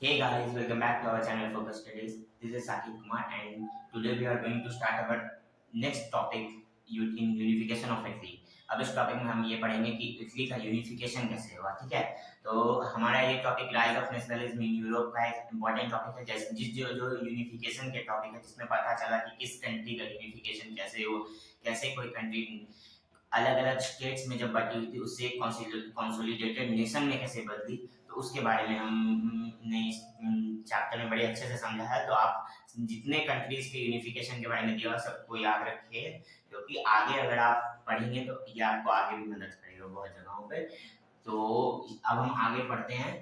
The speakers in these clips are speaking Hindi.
Hey guys, welcome back to our channel Focus Studies. This is Sakit Kumar and today we are going to start our next topic in unification of Italy. अब इस टॉपिक में हम ये पढ़ेंगे कि इटली का यूनिफिकेशन कैसे हुआ, ठीक है। तो हमारा ये topic rise of nationalism in Europe का एक इम्पोर्टेंट टॉपिक है, जैसे जिस जो जो यूनिफिकेशन के टॉपिक है जिसमें पता चला कि किस कंट्री का यूनिफिकेशन कैसे हो, कैसे कोई कंट्री अलग अलग स्टेट्स में जब बटी हुई थी उससे एक कॉन्सोलिडेटेड नेशन में कैसे बदली, तो उसके बारे में हमने इस चैप्टर में बड़े अच्छे से समझा है। तो आप जितने कंट्रीज के यूनिफिकेशन के बारे में दिया सबको याद रखिए, क्योंकि आगे अगर आप पढ़ेंगे तो ये आपको आगे भी मदद करेगा बहुत जगहों पे। तो अब हम आगे पढ़ते हैं,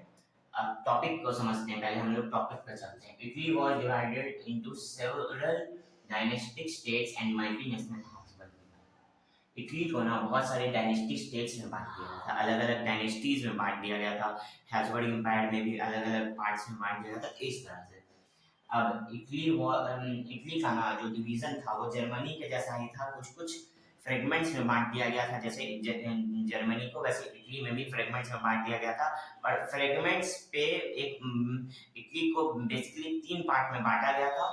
अब टॉपिक को समझते हैं। पहले हम लोग टॉपिक पे चलते हैं। Italy was divided into several dynastic states and multinational hubs. Italy को ना बहुत सारे डायनेस्टिक स्टेट्स में बांट दिया गया था, अलग अलग डायनेस्टीज में बांट दिया गया था। हैब्सबर्ग एम्पायर में भी अलग अलग पार्ट्स में बांट दिया गया था, इस तरह से। अब इटली का ना जो डिवीजन था वो जर्मनी के जैसा ही था, कुछ कुछ फ्रेगमेंट्स में बांट दिया गया था। जैसे जर्मनी को वैसे इटली में भी फ्रेगमेंट्स में बांट दिया गया था। और फ्रेगमेंट्स पे एक इटली को बेसिकली 3 पार्ट में बांटा गया था,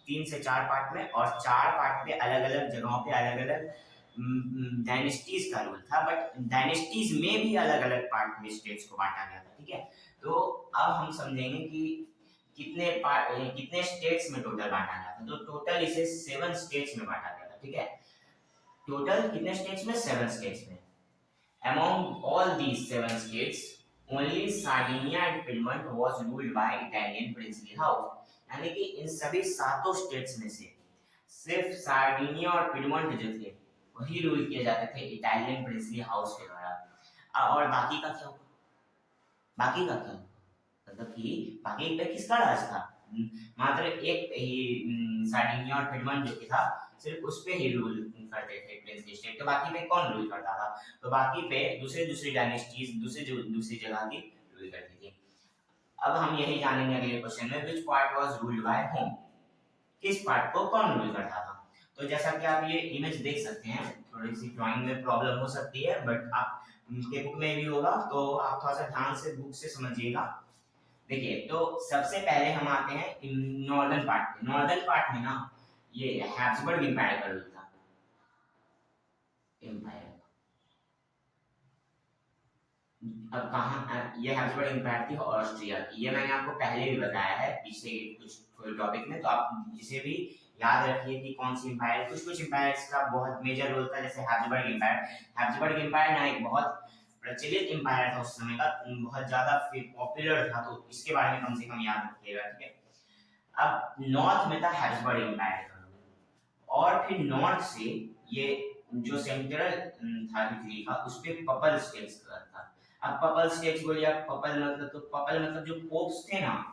3 से 4 पार्ट में, और 4 पार्ट पे अलग अलग जगहों पे अलग अलग डायनेस्टीज का रूल था। बट डायनेस्टीज में भी अलग अलग पार्ट में स्टेट्स को बांटा गया था, ठीक है। तो अब हम समझेंगे कि कितने स्टेट्स में टोटल बांटा गया था। तो टोटल इसे 7 स्टेट्स में बांटा गया था, ठीक है। टोटल कितने स्टेट्स में? 7 स्टेट्स में। Among all these 7 states only Sardinia and Piedmont was ruled by Italian princely house. यानी कि इन सभी 7 स्टेट्स में से सिर्फ सार्डिनिया और पिडमंट जो थे वही रूल किए जाते थे इटालियन प्रिंसली हाउस के द्वारा। और बाकी का क्या हुआ? बाकी का क्या हुआ? मतलब कि बाकी पे किसका राज था? मात्र एक ही सार्डिनिया और पिडमंट जो कि था, सिर्फ उस पे ही रूल करते थे प्रिंसली स्टेट। तो बाकी पे कौन रूल करता था? तो बाकी पे दूसरे दूसरी डायनेस्टीज दूसरी जगह की रूल करती थी। अब हम यही जानेंगे अगले क्वेश्चन में, which part was ruled bye home. किस पार्ट को कौन रूल करता था? तो जैसा कि आप ये इमेज देख सकते हैं, थोड़ी सी ड्राइंग में प्रॉब्लम हो सकती है, बट आप के बुक में भी होगा तो आप थोड़ा सा ध्यान से बुक से समझिएगा। देखिए, तो सबसे पहले हम आते हैं नॉर्दर्न पार्ट में। नॉर्दर्न पार्ट में ना ये हैब्सबर्ग एम्पायर का रूल था। एम्पायर अब कहाँ, ये हैब्सबर्ग एम्पायर थी ऑस्ट्रिया की। ये मैंने आपको पहले भी बताया है पीछे कुछ टॉपिक में, तो आप इसे भी याद रखिए कि कौन सी एम्पायर। कुछ कुछ एम्पायर्स का बहुत मेजर रोल था, जैसे हैब्सबर्ग एम्पायर। हैब्सबर्ग एम्पायर ना एक बहुत प्रचलित एम्पायर था उस समय का, बहुत ज्यादा पॉपुलर था, तो इसके बारे में कम से कम याद रखिएगा, ठीक है। अब नॉर्थ में था हैब्सबर्ग एम्पायर का रूल, और फिर नॉर्थ से ये जो सेंट्रल था इटली का, उस पे पपल स्टेट्स का था। अब पपल स्टेट्स बोलिए आप, पपल मतलब, तो पपल मतलब जो पोप्स थे ना,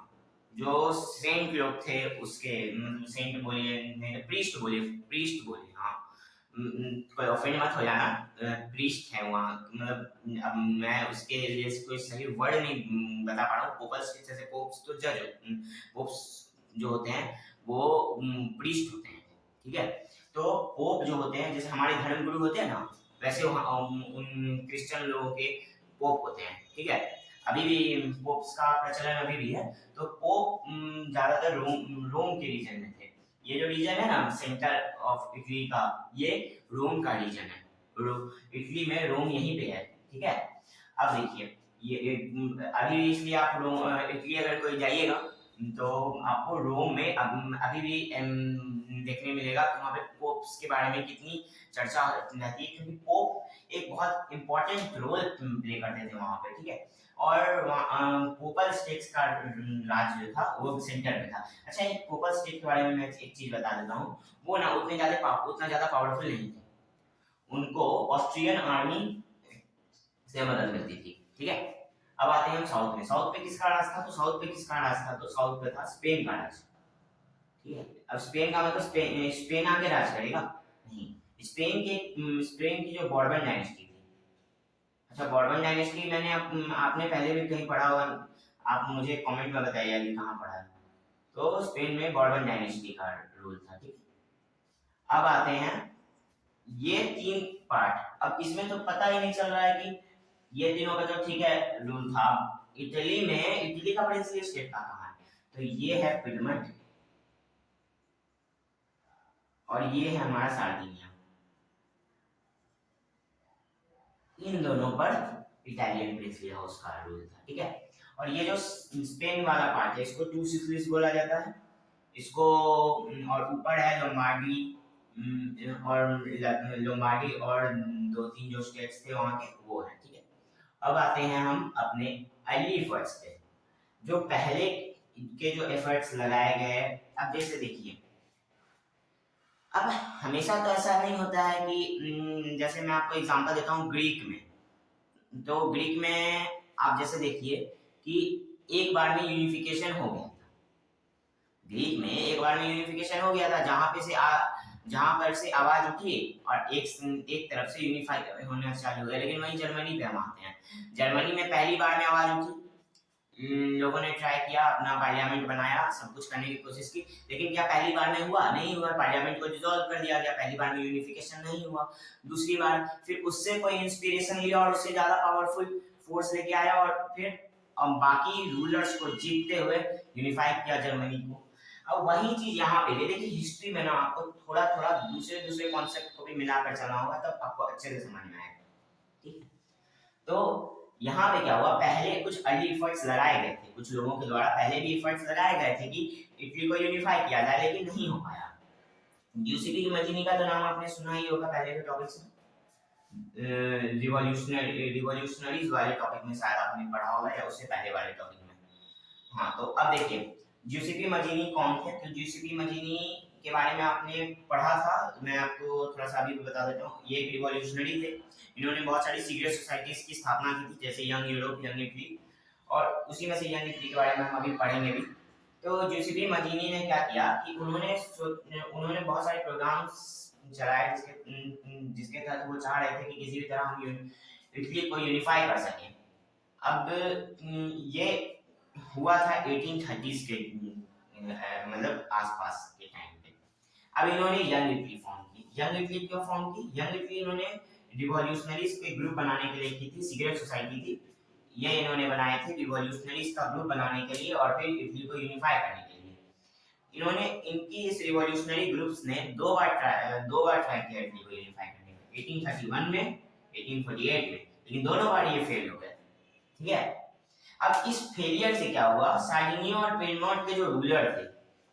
जो सेंट लोग थे उसके, मतलब सेंट बोलिए नहीं तो प्रीस्ट बोलिए, प्रीस्ट बोलिए, हाँ। कोई ऑफेंड मत हो जाना, प्रीस्ट है वहाँ, मतलब अब मैं उसके लिए कोई सही वर्ड नहीं बता पा रहा हूँ। पोपल स्टेट्स जैसे पोप्स तो जज, पोप्स जो होते हैं वो प्रीस्ट होते हैं, ठीक है। तो पोप जो होते हैं, जैसे हमारे धर्म गुरु होते हैं ना, वैसे वहाँ उन क्रिश्चियन लोगों के पोप होते हैं, ठीक है। अभी भी पोप्स का प्रचलन अभी भी है। तो पोप ज्यादातर रोम के रीजन में थे। ये जो रीजन है ना सेंटर ऑफ इटली का, ये रोम का रीजन है। इटली में रोम यहीं पे है, ठीक है। अब देखिए, ये अभी इसलिए आप रोम इटली अगर कोई जाइएगा तो आपको रोम में अभी भी देखने मिलेगा कि वहाँ पे पोप्स के बारे में कितनी चर्चा रहती है, क्योंकि पोप एक बहुत इंपॉर्टेंट रोल प्ले करते थे वहाँ पे, ठीक है। और पोपल स्टेट्स का राज जो था वो सेंटर में था। अच्छा, एक पोपल स्टेट के बारे में मैं एक चीज बता देता हूँ। वो ना उतना ज्यादा पावरफुल नहीं थे। उनको ऑस्ट्रियन आर्मी से मदद मिलती थी, ठीक है। अब आते हैं हम साउथ में। साउथ पे किसका राज था? तो साउथ पे किसका राज था? तो साउथ पे था स्पेन का राज, ठीक है। अब स्पेन का मतलब स्पेन आके राज करेगा? नहीं। स्पेन की जो बॉर्बन डायनेस्टी थी। अच्छा, बॉर्बन डायनेस्टी मैंने आपने पहले भी कहीं पढ़ा होगा, आप मुझे कमेंट में बताइए कि कहाँ पढ़ा है। तो स्पेन में बॉर्बन डायनेस्टी का रूल था, ठीक है। अब आते हैं ये 3 पार्ट। अब इसमें तो पता ही नहीं चल रहा है कि ये तीनों का तो ठीक है रूल था, इटली का प्रिंसली स्टेट कहाँ है? तो ये है पिडमंट और ये है हमारा सार्डिनिया। इन दोनों पर इटालियन प्रिंसली हाउस का रूल था, ठीक है। और ये जो स्पेन वाला पार्ट है इसको टू सिसिलीज बोला जाता है इसको। और ऊपर है लोम्बार्डी और लोम्बार्डी और दो तीन जो स्टेट्स थे वहाँ के वो है, ठीक है। अब आते हैं हम अपने अर्ली एफर्ट्स पे, जो पहले के जो एफर्ट्स लगाए गए। अब जैसे देखिए, अब हमेशा तो ऐसा नहीं होता है कि जैसे मैं आपको एग्जांपल देता हूँ ग्रीक में। तो ग्रीक में आप जैसे देखिए कि एक बार में यूनिफिकेशन हो गया था। ग्रीक में एक बार में यूनिफिकेशन हो गया था जहां पर से आवाज उठी और एक तरफ से यूनिफाई होना चालू हुआ। लेकिन वहीं जर्मनी पे हम आते हैं। जर्मनी में पहली बार में आवाज उठी, लोगों ने ट्राई किया, अपना पार्लियामेंट बनाया, सब कुछ करने की कोशिश की, लेकिन क्या पहली बार में हुआ? नहीं हुआ। पार्लियामेंट को डिसॉल्व कर दिया गया, पहली बार में यूनिफिकेशन नहीं हुआ। दूसरी बार फिर उससे कोई इंस्पिरेशन लिया और उससे ज्यादा पावरफुल फोर्स लेके आया और फिर बाकी रूलर्स को जीतते हुए यूनिफाई किया जर्मनी को। अब वही चीज यहाँ पे देखिए, हिस्ट्री में ना आपको थोड़ा थोड़ा दूसरे कॉन्सेप्ट को भी मिलाकर चलना होगा, तब आपको अच्छे से समझ में आएगा, ठीक है। तो यहाँ पे क्या हुआ, पहले कुछ अर्ली एफर्ट्स लगाए गए थे, कुछ लोगों के द्वारा पहले भी एफर्ट्स लगाए गए थे कि इटली को यूनिफाई किया जाए, लेकिन नहीं हो पाया। गिउसेपी मजीनी का तो नाम आपने सुना ही होगा पहले के टॉपिक्स में, रिवॉल्यूशनरीज वाले टॉपिक में शायद आपने पढ़ा होगा या उससे पहले वाले टॉपिक में। हाँ, तो अब देखिए गिउसेपी मजीनी कौन थे। तो गिउसेपी मजीनी के बारे में आपने पढ़ा था, तो मैं आपको थोड़ा सा अभी बता देता हूँ। ये एक रिवॉल्यूशनरी थे, इन्होंने बहुत सारी सीक्रेट सोसाइटीज की स्थापना की थी, जैसे यंग यूरोप, यंग इटली, और उसी में से यंग इटली के बारे में हम अभी पढ़ेंगे भी। तो गिउसेपी मजीनी ने क्या किया कि उन्होंने बहुत सारे प्रोग्राम्स चलाए जिसके तहत वो चाह रहे थे कि किसी भी तरह हम इटली को यूनिफाई कर सकें। अब ये हुआ था 1830s के मतलब आसपास के टाइम पे। अब इन्होंने यंग इटली फॉर्म की। यंग इटली क्यों फॉर्म की? यंग इटली इन्होंने रिवॉल्यूशनरीज के ग्रुप बनाने के लिए की थी, सीक्रेट सोसाइटी थी ये इन्होंने बनाए थे रिवॉल्यूशनरीज का ग्रुप बनाने के लिए और फिर इटली को यूनिफाई करने के लिए। इन्होंने इनकी इस रिवॉल्यूशनरी ग्रुप्स ने दो बार ट्राई किया इटली को यूनिफाई करने का, 1831 में, 1848 में, लेकिन दोनों बार ये फेल हो गए, ठीक है। अब इस फेलियर से क्या हुआ, सार्डिनिया और पिएडमोंट के जो रूलर थे,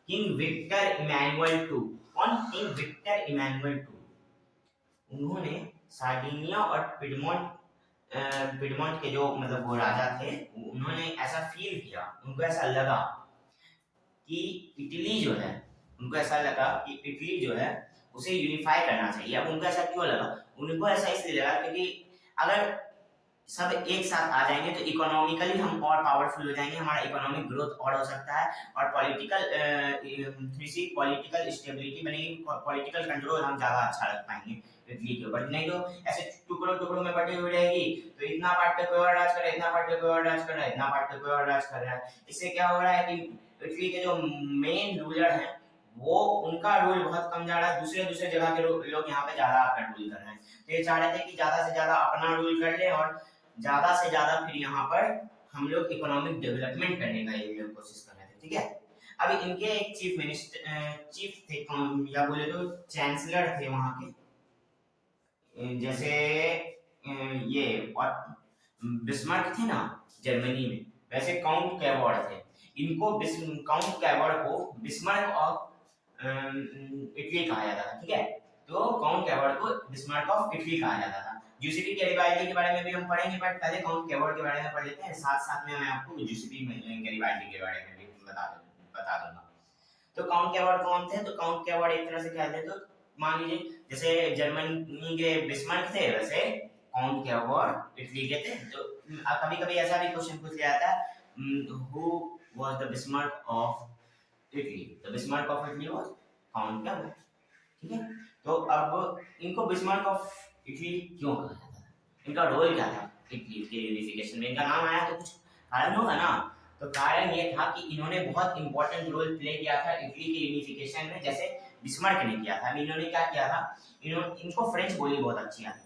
किंग विक्टर इमैनुअल टू, कौन? किंग विक्टर इमैनुअल टू, उन्होंने सार्डिनिया और पिएडमोंट के जो मतलब वो राजा थे, उन्होंने ऐसा फील किया, उनको ऐसा लगा कि इटली जो है, उनको ऐसा लगा कि इटली जो है उसे यूनिफाई करना चाहिए। अब उनको ऐसा क्यों लगा? उनको ऐसा इसलिए लगा क्योंकि अगर सब एक साथ आ जाएंगे तो इकोनॉमिकली हम और पावरफुल हो जाएंगे, हमारा इकोनॉमिक ग्रोथ और हो सकता है और पॉलिटिकल स्टेबिलिटी बनेगी, पॉलिटिकल कंट्रोल हम ज्यादा अच्छा रख पाएंगे इटली के ऊपर। नहीं तो ऐसे टुकड़ों टुकड़ों में बटी हुई रहेगी, तो इतना पार्ट पे कोई और राज कर रहा है, इतना पार्ट पे कोई और राज कर रहा है, इतना पार्ट पे कोई और राज कर रहा है। इससे क्या हो रहा है कि इटली के जो मेन रूलर हैं वो उनका रूल बहुत कम जा रहा है, दूसरे जगह के लोग यहाँ पे ज्यादा आकर रूल कर रहे हैं। तो ये चाह रहे थे कि ज्यादा से ज्यादा अपना रूल कर ले और ज्यादा से ज्यादा फिर यहाँ पर हम लोग इकोनॉमिक डेवलपमेंट करने का ये लोग कोशिश कर रहे थे, ठीक है। अभी इनके एक चीफ थे, या बोले तो चांसलर थे वहाँ के, जैसे ये बिस्मार्क थे ना जर्मनी में, वैसे काउंट कैवॉर्ड थे। इनको काउंट कैवॉर्ड को बिस्मार्क ऑफ इटली कहा जाता था, ठीक है। तो काउंट कैवॉर्ड को बिस्मार्क ऑफ इटली कहा जाता था। यूसीपी गैरिबाल्डी के बारे में भी हम पढ़ेंगे, बट पहले काउंट कैवॉर्ड के बारे में पढ़ लेते हैं, साथ साथ में मैं आपको यूसीपी गैरिबाल्डी के बारे में भी बता दूंगा। तो काउंट कैवॉर्ड कौन थे? तो काउंट कैवॉर्ड एक तरह से कह दे तो मान लीजिए जैसे जर्मनी के बिस्मार्क थे, वैसे काउंट कैवॉर्ड इटली के थे। तो कभी कभी ऐसा भी क्वेश्चन पूछ लिया जाता है, who was the Bismarck of Italy? The Bismarck of Italy was count Cavour, ठीक है। तो अब इनको बिस्मार्क ऑफ इटली क्यों कहा जाता था? इनका रोल क्या था इटली के यूनिफिकेशन में? इनका नाम आया तो कुछ कारण होगा ना। तो कारण ये था कि इन्होंने बहुत इंपॉर्टेंट रोल प्ले किया था इटली के यूनिफिकेशन में, जैसे बिस्मार्क ने किया था। इन्होंने क्या किया था, इनको फ्रेंच बोली बहुत अच्छी आती थी।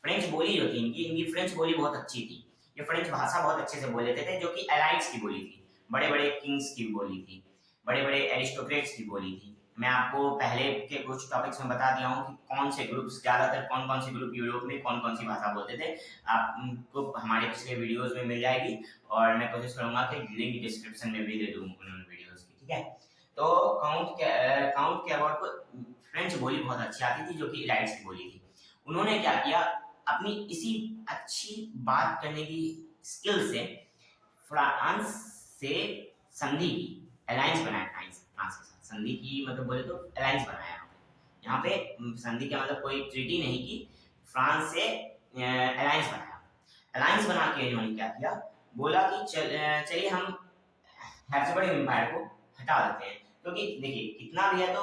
फ्रेंच बोली जो थी इनकी फ्रेंच बोली बहुत अच्छी थी। ये फ्रेंच भाषा बहुत अच्छे से बोल लेते थे, जो कि एलाइट्स की बोली थी, बड़े बड़े किंग्स की बोली थी, बड़े बड़े एरिस्टोक्रेट्स की बोली थी। मैं आपको पहले के कुछ टॉपिक्स में बता दिया हूँ कि कौन से ग्रुप्स, ज़्यादातर कौन कौन से ग्रुप यूरोप में कौन कौन सी भाषा बोलते थे। आपको हमारे पिछले वीडियोस में मिल जाएगी, और मैं कोशिश करूंगा कि लिंक डिस्क्रिप्शन में भी दे दूँ उन वीडियोस की, ठीक है। तो काउंट कैवॉर को फ्रेंच बोली बहुत अच्छी आती थी, जो कि एलाइट्स की बोली थी। उन्होंने क्या किया, अपनी इसी अच्छी बात करने की स्किल से फ्रांस से संधि की, अलायंस बनाया फ्रांस के साथ। संधि की मतलब बोले तो अलायंस बनाया यहाँ पे। संधि का मतलब कोई ट्रीटी नहीं की, फ्रांस से अलायंस बनाया। अलायंस बना के इन्होंने क्या किया, बोला कि चलिए हम हैब्सबर्ग एम्पायर को हटा देते हैं, क्योंकि देखिए कितना भी है तो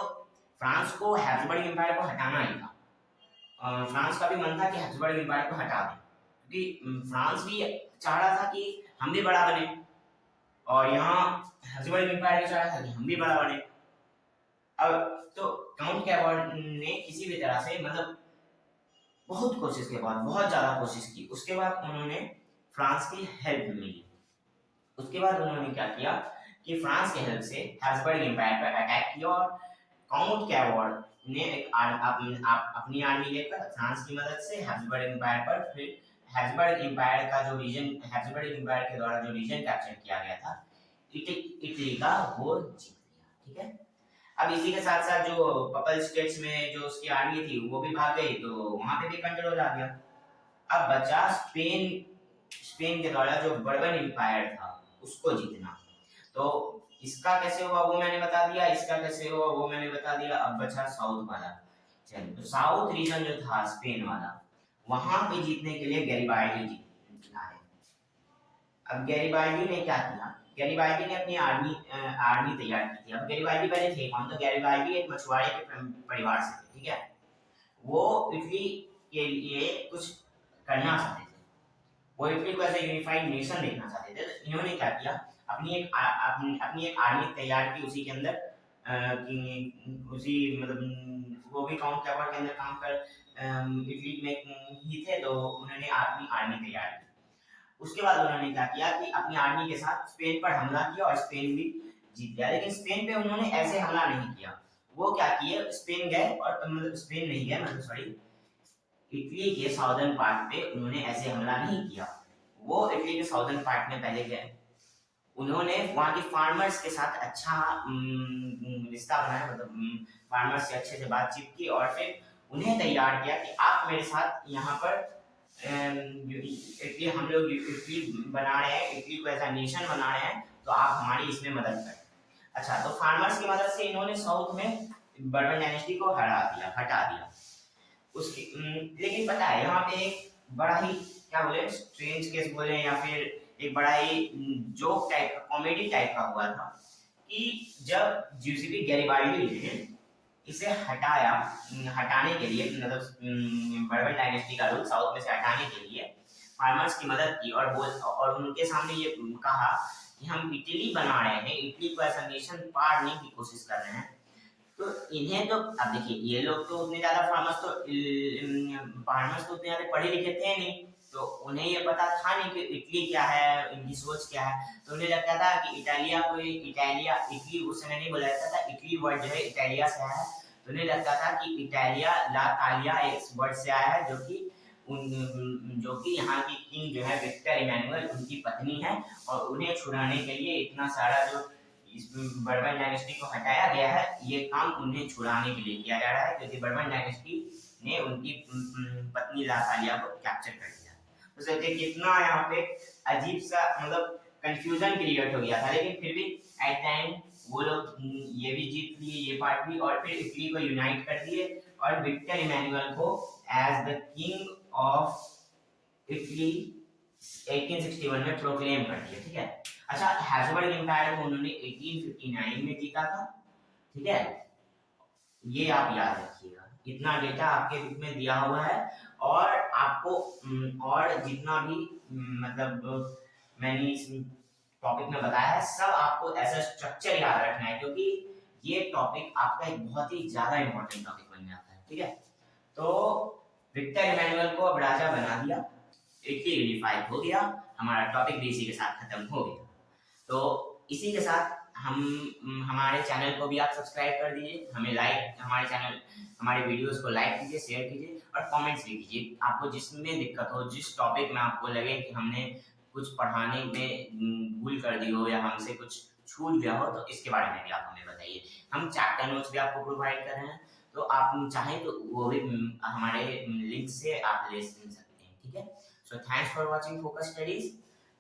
फ्रांस को हैब्सबर्ग एम्पायर को हटाना ही था। फ्रांस का भी मन था कि हैब्सबर्ग एम्पायर को हटा दें, क्योंकि फ्रांस भी चाह रहा था कि हम भी बड़ा बने, और यहाँ हैब्सबर्ग एम्पायर भी चाह रहा था कि हम भी बड़ा बने। अब तो काउंट कैवॉर ने किसी भी तरह से, मतलब बहुत कोशिश के बाद, बहुत ज़्यादा कोशिश की, उसके बाद उन्होंने फ्रांस की हेल्प मिली। उसके बाद उन्होंने क्या किया कि फ्रांस के हेल्प से हैब्सबर्ग एम्पायर पर अटैक किया, और काउंट कैवॉर ने अपनी आर्मी लेकर फ्रांस की मदद से हैब्सबर्ग एम्पायर पर, फिर हैब्सबर्ग एम्पायर का जो रीजन, हैब्सबर्ग एम्पायर के द्वारा जो रीजन कैप्चर किया गया था इटली का, वो जीत लिया, ठीक है। अब इसी के साथ साथ जो पपल स्टेट्स में जो उसकी आर्मी थी वो भी भाग गई, तो वहां पे भी कंट्रोल आ गया। अब बचा स्पेन के द्वारा जो बर्बन एम्पायर था उसको जीतना। तो इसका कैसे हुआ वो मैंने बता दिया, इसका कैसे हुआ वो मैंने बता दिया। अब बचा साउथ वाला। चलिए, तो साउथ रीजन जो था स्पेन वाला, वहां पे जीतने के लिए गैरिबाल्डी जीतना है। अब गैरिबाल्डी ने क्या किया, गैरिबाल्डी ने अपनी आर्मी तैयार की थी। अब गैरिबाल्डी पहले थे कौन, तो गैरिबाल्डी एक मछुआरे के परिवार से थे, ठीक है। वो इटली के लिए कुछ करना चाहते थे, वो इटली को एज यूनिफाइड नेशन देखना चाहते थे। तो इन्होंने क्या किया, अपनी एक आर्मी तैयार की, उसी के अंदर उसी मतलब वो भी काउंट कैवॉर के अंदर काम कर इटली में ही थे, तो उन्होंने अपनी आर्मी तैयार की। उसके बाद उन्होंने क्या किया कि अपनी आर्मी के साथ स्पेन पर हमला किया, और स्पेन भी जीत गया। लेकिन स्पेन पे उन्होंने ऐसे हमला नहीं किया। वो क्या किए, स्पेन गए, और मतलब स्पेन नहीं गए, मतलब सॉरी, इटली के साउदर्न पार्ट पे उन्होंने ऐसे हमला नहीं किया। वो इटली के साउदर्न पार्ट में पहले गए, उन्होंने वहाँ के फार्मर्स के साथ अच्छा रिश्ता बनाया, मतलब फार्मर्स से अच्छे से बातचीत की, और फिर उन्हें तैयार किया कि आप मेरे साथ यहाँ पर इटली, हम लोग इटली बना रहे हैं, इटली को ऐसा नेशन बना रहे हैं, तो आप हमारी इसमें मदद करें। अच्छा, तो फार्मर्स की मदद से इन्होंने साउथ में बर्बन डायनेस्टी को हटा दिया उसकी। लेकिन पता है यहाँ पे एक बड़ा ही, क्या बोले, स्ट्रेंज केस बोले, या फिर एक बड़ा ही जोक टाइप का, कॉमेडी टाइप का हुआ था कि जब ज्यूसेपी गैरिबाल्डी ने इसे हटाने के लिए, मतलब बर्बन डायनेस्टी का रूल साउथ में से हटाने के लिए फार्मर्स की मदद की, और उनके सामने ये कहा कि हम इटली बना रहे हैं, इटली को ऐसा नेशन पाड़ने की कोशिश कर रहे हैं। तो इन्हें तो, अब देखिए ये लोग तो उतने ज्यादा फार्मर्स तो उतने ज्यादा पढ़े लिखे थे नहीं, तो उन्हें ये पता था नहीं कि इटली क्या है, इनकी सोच क्या है। तो उन्हें लगता था कि इटली उस समय नहीं बोला जाता था, इटली वर्ड जो है इटालिया से आया है। तो उन्हें लगता था कि इटालिया, ला तालिया एक वर्ड से आया है, जो कि यहाँ की किंग जो है विक्टर इमैनुअल, उनकी पत्नी है, और उन्हें छुड़ाने के लिए इतना सारा जो इस बर्बन डायनेस्टी को हटाया गया है, ये काम उन्हें छुड़ाने के लिए किया जा रहा है, क्योंकि बर्बन डायनेस्टी ने उनकी पत्नी ला तालिया को कैप्चर कर लिया। तो सोचिए कितना यहाँ पे अजीब सा, मतलब कंफ्यूजन क्रिएट हो गया था। लेकिन फिर भी एट टाइम वो लोग ये भी जीत लिए, ये पार्ट भी, और फिर इटली को यूनाइट कर दिए, और विक्टर इमैनुअल को as the king of Italy 1861 में प्रोक्लेम कर दिया, ठीक है। अच्छा, हैब्सबर्ग एम्पायर को उन्होंने 1859 में जीता था, ठीक है। ये आप याद रखिएगा, इतना डेटा आपके बुक में दिया हुआ है, और आपको और जितना भी मतलब मैंने इस टॉपिक में बताया है, सब आपको ऐसा स्ट्रक्चर याद रखना है, क्योंकि ये टॉपिक आपका एक बहुत ही ज्यादा इंपॉर्टेंट टॉपिक बन जाता है, ठीक है। तो विक्टर इमैनुअल को अब राजा बना दिया इटली यूनिफाइड हो गया, हमारा टॉपिक भी इसी के साथ खत्म हो गया। तो इसी के साथ हम हमारे चैनल को भी आप सब्सक्राइब कर दीजिए, हमें लाइक हमारे चैनल हमारे वीडियोस को लाइक कीजिए, शेयर कीजिए और कमेंट्स भी कीजिए। आपको जिसमें दिक्कत हो, जिस टॉपिक में आपको लगे कि हमने कुछ पढ़ाने में भूल कर दी हो या हमसे कुछ छूट गया हो, तो इसके बारे में भी आप हमें बताइए। हम चैप्टर नोट्स भी आपको प्रोवाइड कर रहे हैं, तो आप चाहें तो वो भी हमारे लिंक से आप ले सकते हैं, ठीक है। So thanks for watching focus studies.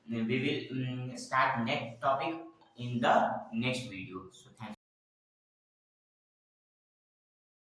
We will start next topic in the next video. So thanks.